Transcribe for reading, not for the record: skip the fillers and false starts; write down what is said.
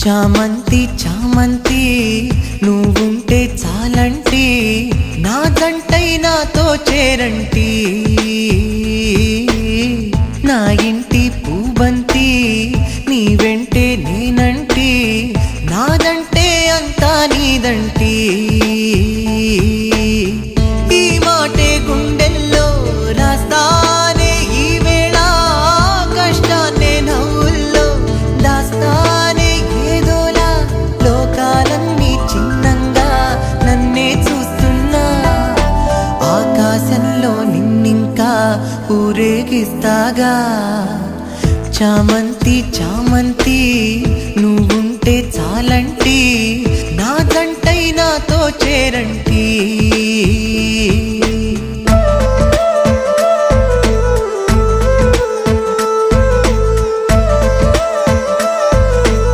చామంతి చామంతి నువ్వుంటే చాలంటి నా జంటై నాతో చేరంటి నా ఇంటి పూబంతి నీ వెంటే నేనంటి నాదంటే అంతా నీదంటి ఈ మాటే గుండెల్లో రాస్తానే ఈ వేళ కష్టాన్నే నవ్వుల్లో దాస్తానే ఏదోలా లోకాలన్నీ చిన్నంగా నన్నే చూస్తున్నా ఆకాశంలో నిన్నింకా ఊరేగిస్తాగా చామంతి చామంతి నువ్వుంటే